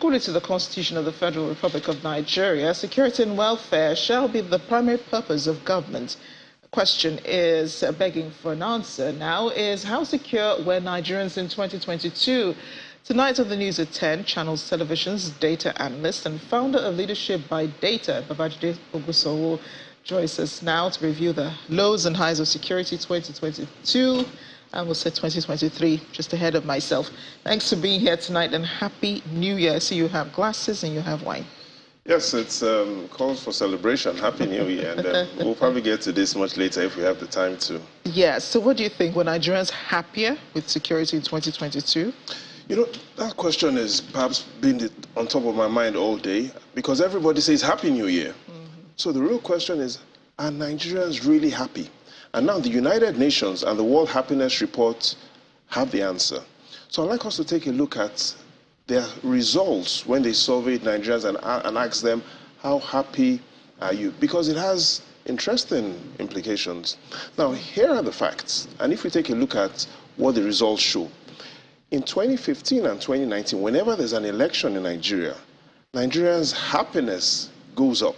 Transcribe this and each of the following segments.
according to the Constitution of the Federal Republic of Nigeria, security and welfare shall be the primary purpose of government. The question is begging for an answer now is how secure were Nigerians in 2022? Tonight on the news at 10, Channels Television's data analyst and founder of Leadership by Data, Babajide Ogusowo, joins us now to review the lows and highs of security 2022. I will say 2023, just ahead of myself. Thanks for being here tonight and Happy New Year. I see you have glasses and you have wine. Yes, it's calls for celebration. Happy New Year. And we'll probably get to this much later if we have the time to. Yes. So what do you think? Were Nigerians happier with security in 2022? You know, that question has perhaps been on top of my mind all day because everybody says Happy New Year. So the real question is, are Nigerians really happy? And now the United Nations and the World Happiness Report have the answer. So I'd like us to take a look at their results when they surveyed Nigerians and asked them, how happy are you? Because it has interesting implications. Now, here are the facts. And if we take a look at what the results show, in 2015 and 2019, whenever there's an election in Nigeria, Nigerians' happiness goes up.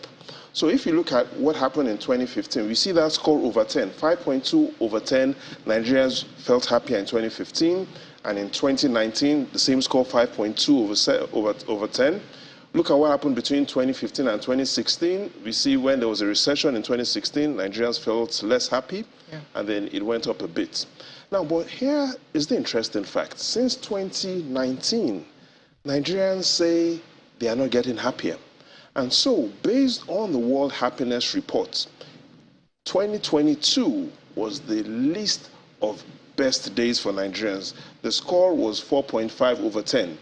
So if you look at what happened in 2015, we see that score over 10, 5.2 over 10. Nigerians felt happier in 2015. And in 2019, the same score, 5.2 over 10. Look at what happened between 2015 and 2016. We see when there was a recession in 2016, Nigerians felt less happy, and then it went up a bit. Now, but here is the interesting fact. Since 2019, Nigerians say they are not getting happier. And so, based on the World Happiness Report, 2022 was the least of best days for Nigerians. The score was 4.5 over 10.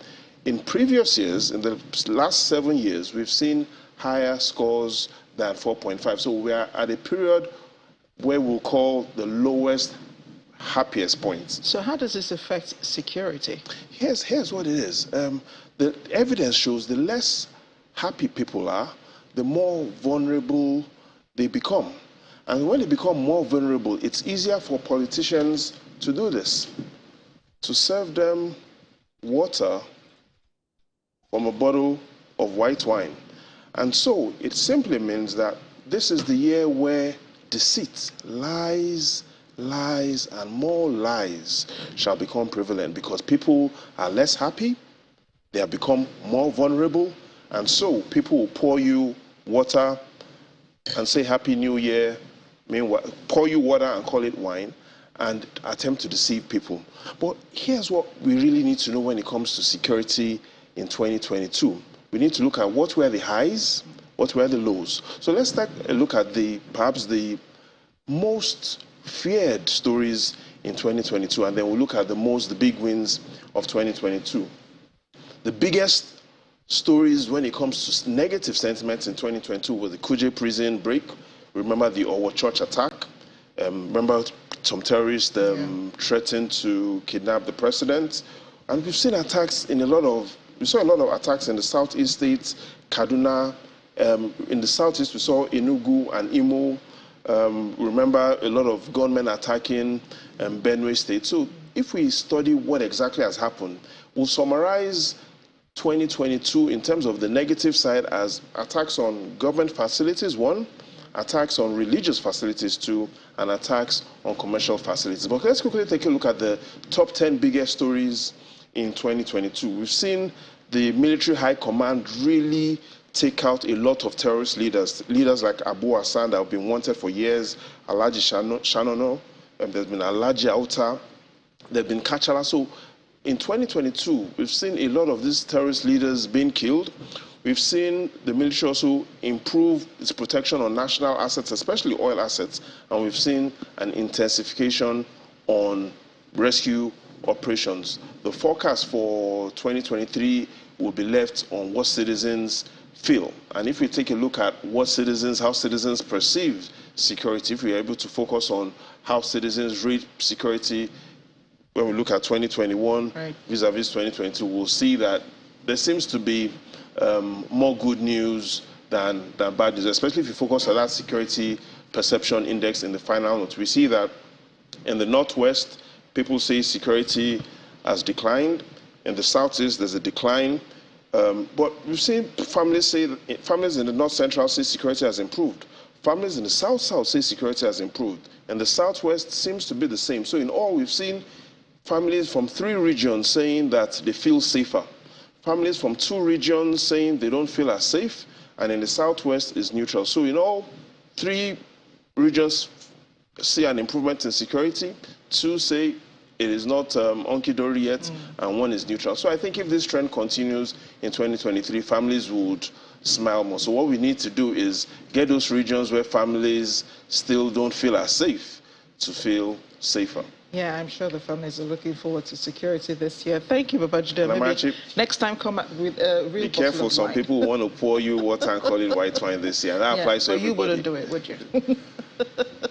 In previous years, in the last 7 years, we've seen higher scores than 4.5. So we are at a period where we'll call the lowest, happiest points. So how does this affect security? Here's what it is. The evidence shows the less happy people are, the more vulnerable they become. And when they become more vulnerable, it's easier for politicians to do this, to serve them water from a bottle of white wine. And so it simply means that this is the year where deceit, lies, and more lies shall become prevalent because people are less happy, they have become more vulnerable, and so people will pour you water and say Happy New Year, meanwhile, pour you water and call it wine, and attempt to deceive people. But here's what we really need to know when it comes to security in 2022. We need to look at what were the highs, what were the lows. So let's take a look at perhaps the most feared stories in 2022, and then we'll look at the big wins of 2022. The biggest stories when it comes to negative sentiments in 2022 was the Kuje prison break. Remember the Owo Church attack? Remember some terrorists threatened to kidnap the president? And we've seen attacks we saw a lot of attacks in the southeast states, Kaduna. In the southeast, we saw Enugu and Imo. Remember a lot of gunmen attacking Benue State. So if we study what exactly has happened, we'll summarize 2022 in terms of the negative side as attacks on government facilities, 1, attacks on religious facilities, 2, and attacks on commercial facilities. But let's quickly take a look at the top 10 biggest stories in 2022. We've seen the military high command really take out a lot of terrorist leaders like Abu Hassan that have been wanted for years, Alhaji Shanono, there's been Alhaji Auta, there've been Kachala. So in 2022, we've seen a lot of these terrorist leaders being killed. We've seen the military also improve its protection on national assets, especially oil assets, and we've seen an intensification on rescue operations. The forecast for 2023 will be left on what citizens feel. And if we take a look at how citizens perceive security, if we are able to focus on how citizens rate security, when we look at 2021 vis-a-vis 2022, we'll see that there seems to be more good news than bad news, especially if you focus on that security perception index in the final note. We see that in the Northwest, people say security has declined. In the Southeast, there's a decline. But we've seen families say families in the North Central say security has improved. Families in the South say security has improved. And the Southwest seems to be the same. So in all, we've seen families from 3 regions saying that they feel safer. Families from 2 regions saying they don't feel as safe. And in the Southwest is neutral. So in all, 3 regions see an improvement in security. 2 say it is not hunky-dory yet, and 1 is neutral. So I think if this trend continues in 2023, families would smile more. So what we need to do is get those regions where families still don't feel as safe to feel safer. Yeah, I'm sure the families are looking forward to security this year. Thank you, Babajide. Maybe next time come up with a real. Be careful, some people want to pour you water and call it white wine this year. That applies to everybody. But you wouldn't do it, would you?